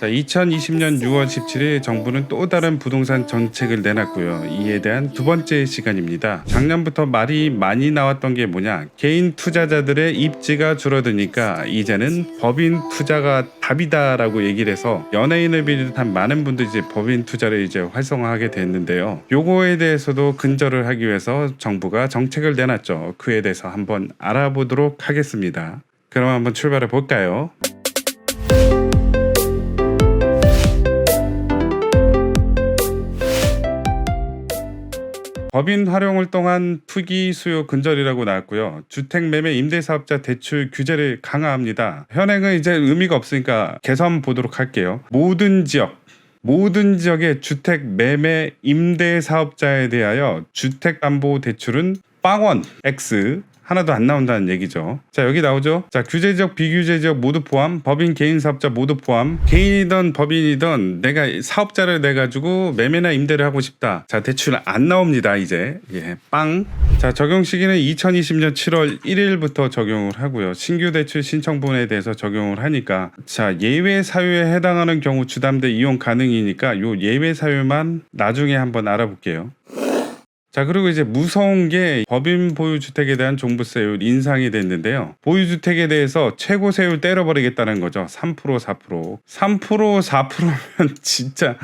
자, 2020년 6월 17일 정부는 또 다른 부동산 정책을 내놨고요. 이에 대한 두 번째 시간입니다. 작년부터 말이 많이 나왔던 게 뭐냐? 개인 투자자들의 입지가 줄어드니까 이제는 법인 투자가 답이다라고 얘기를 해서 연예인을 비롯한 많은 분들이 이제 법인 투자를 이제 활성화하게 됐는데요. 요거에 대해서도 근절을 하기 위해서 정부가 정책을 내놨죠. 그에 대해서 한번 알아보도록 하겠습니다. 그럼 한번 출발해 볼까요? 법인 활용을 통한 투기 수요 근절이라고 나왔고요. 주택 매매 임대사업자 대출 규제를 강화합니다. 현행은 이제 의미가 없으니까 개선 보도록 할게요. 모든 지역의 주택 매매 임대사업자에 대하여 주택담보대출은 빵원 X 하나도 안 나온다는 얘기죠. 자, 여기 나오죠. 자, 규제지역 비규제지역 모두 포함, 법인 개인 사업자 모두 포함, 개인이든 법인이든 내가 사업자를 내가지고 매매나 임대를 하고 싶다. 자, 대출 안 나옵니다. 이제 빵. 자, 적용 시기는 2020년 7월 1일부터 적용을 하고요. 신규 대출 신청분에 대해서 적용을 하니까, 자, 예외 사유에 해당하는 경우 주담대 이용 가능이니까 요 예외 사유만 나중에 한번 알아볼게요. 자, 그리고 이제 무서운 게 법인 보유주택에 대한 종부세율 인상이 됐는데요. 보유주택에 대해서 최고세율 때려버리겠다는 거죠. 3%, 4%. 3%, 4%면 진짜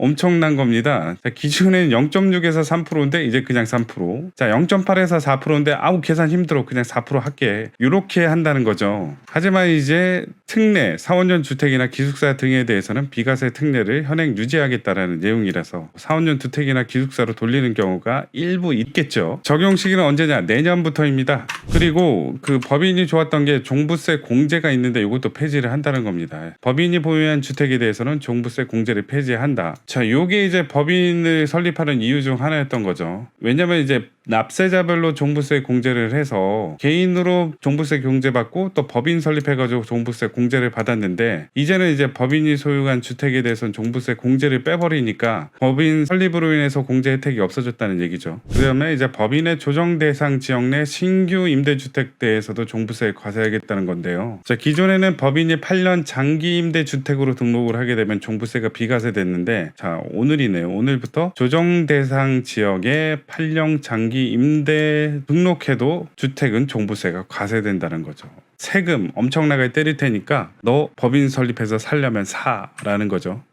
엄청난 겁니다. 자, 기준에는 0.6에서 3%인데 이제 그냥 3%. 자, 0.8에서 4%인데 아우 계산 힘들어. 그냥 4% 할게. 이렇게 한다는 거죠. 하지만 이제 특례, 사원전 주택이나 기숙사 등에 대해서는 비과세 특례를 현행 유지하겠다라는 내용이라서 사원전 주택이나 기숙사로 돌리는 경우가 일부 있겠죠. 적용 시기는 언제냐? 내년부터입니다. 그리고 그 법인이 좋았던 게 종부세 공제가 있는데 이것도 폐지를 한다는 겁니다. 법인이 보유한 주택에 대해서는 종부세 공제를 폐지한다. 자, 요게 이제 법인을 설립하는 이유 중 하나였던 거죠. 왜냐면 이제 납세자별로 종부세 공제를 해서 개인으로 종부세 공제받고 또 법인 설립해가지고 종부세 공제를 받았는데, 이제는 이제 법인이 소유한 주택에 대해서는 종부세 공제를 빼버리니까 법인 설립으로 인해서 공제 혜택이 없어졌다는 얘기죠. 그다음에 이제 법인의 조정 대상 지역 내 신규 임대주택 대해서도 종부세를 과세하겠다는 건데요. 자, 기존에는 법인이 8년 장기 임대주택으로 등록을 하게 되면 종부세가 비과세됐는데, 자, 오늘이네요. 오늘부터 조정 대상 지역에 8년 장기 임대 등록해도 주택은 종부세가 과세된다는 거죠. 세금 엄청나게 때릴 테니까 너 법인 설립해서 살려면 사라는 거죠.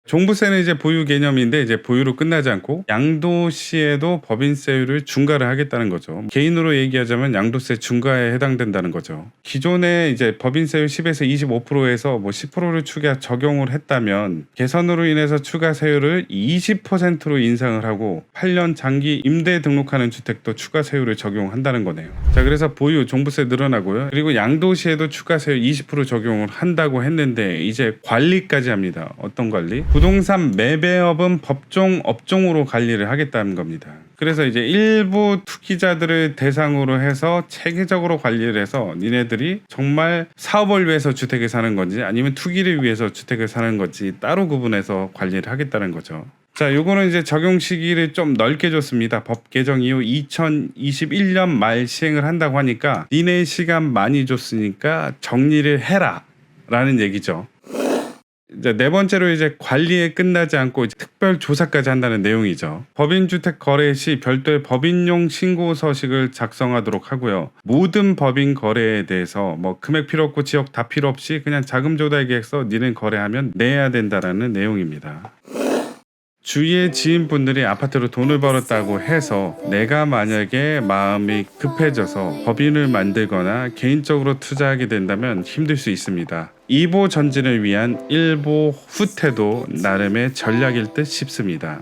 종부세는 이제 보유 개념인데 이제 보유로 끝나지 않고 양도시에도 법인세율을 중과를 하겠다는 거죠. 개인으로 얘기하자면 양도세 중과에 해당된다는 거죠. 기존에 이제 법인세율 10에서 25%에서 뭐 10%를 추가 적용을 했다면 개선으로 인해서 추가 세율을 20%로 인상을 하고 8년 장기 임대 등록하는 주택도 추가 세율을 적용한다는 거네요. 자, 그래서 보유 종부세 늘어나고요. 그리고 양도시에도 추가 세율 20% 적용을 한다고 했는데 이제 관리까지 합니다. 어떤 관리? 부동산 매매업은 법정 업종으로 관리를 하겠다는 겁니다. 그래서 이제 일부 투기자들을 대상으로 해서 체계적으로 관리를 해서 니네들이 정말 사업을 위해서 주택을 사는 건지 아니면 투기를 위해서 주택을 사는 건지 따로 구분해서 관리를 하겠다는 거죠. 자, 요거는 이제 적용 시기를 좀 넓게 줬습니다. 법 개정 이후 2021년 말 시행을 한다고 하니까 니네 시간 많이 줬으니까 정리를 해라 라는 얘기죠. 이제 네 번째로 이제 관리에 끝나지 않고 이제 특별 조사까지 한다는 내용이죠. 법인주택 거래 시 별도의 법인용 신고 서식을 작성하도록 하고요. 모든 법인 거래에 대해서 뭐 금액 필요 없고 지역 다 필요 없이 그냥 자금 조달 계획서 니는 거래하면 내야 된다라는 내용입니다. 주위의 지인분들이 아파트로 돈을 벌었다고 해서 내가 만약에 마음이 급해져서 법인을 만들거나 개인적으로 투자하게 된다면 힘들 수 있습니다. 이보 전진을 위한 일보 후퇴도 나름의 전략일 듯 싶습니다.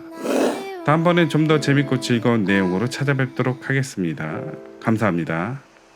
다음번엔 좀 더 재밌고 즐거운 내용으로 찾아뵙도록 하겠습니다. 감사합니다.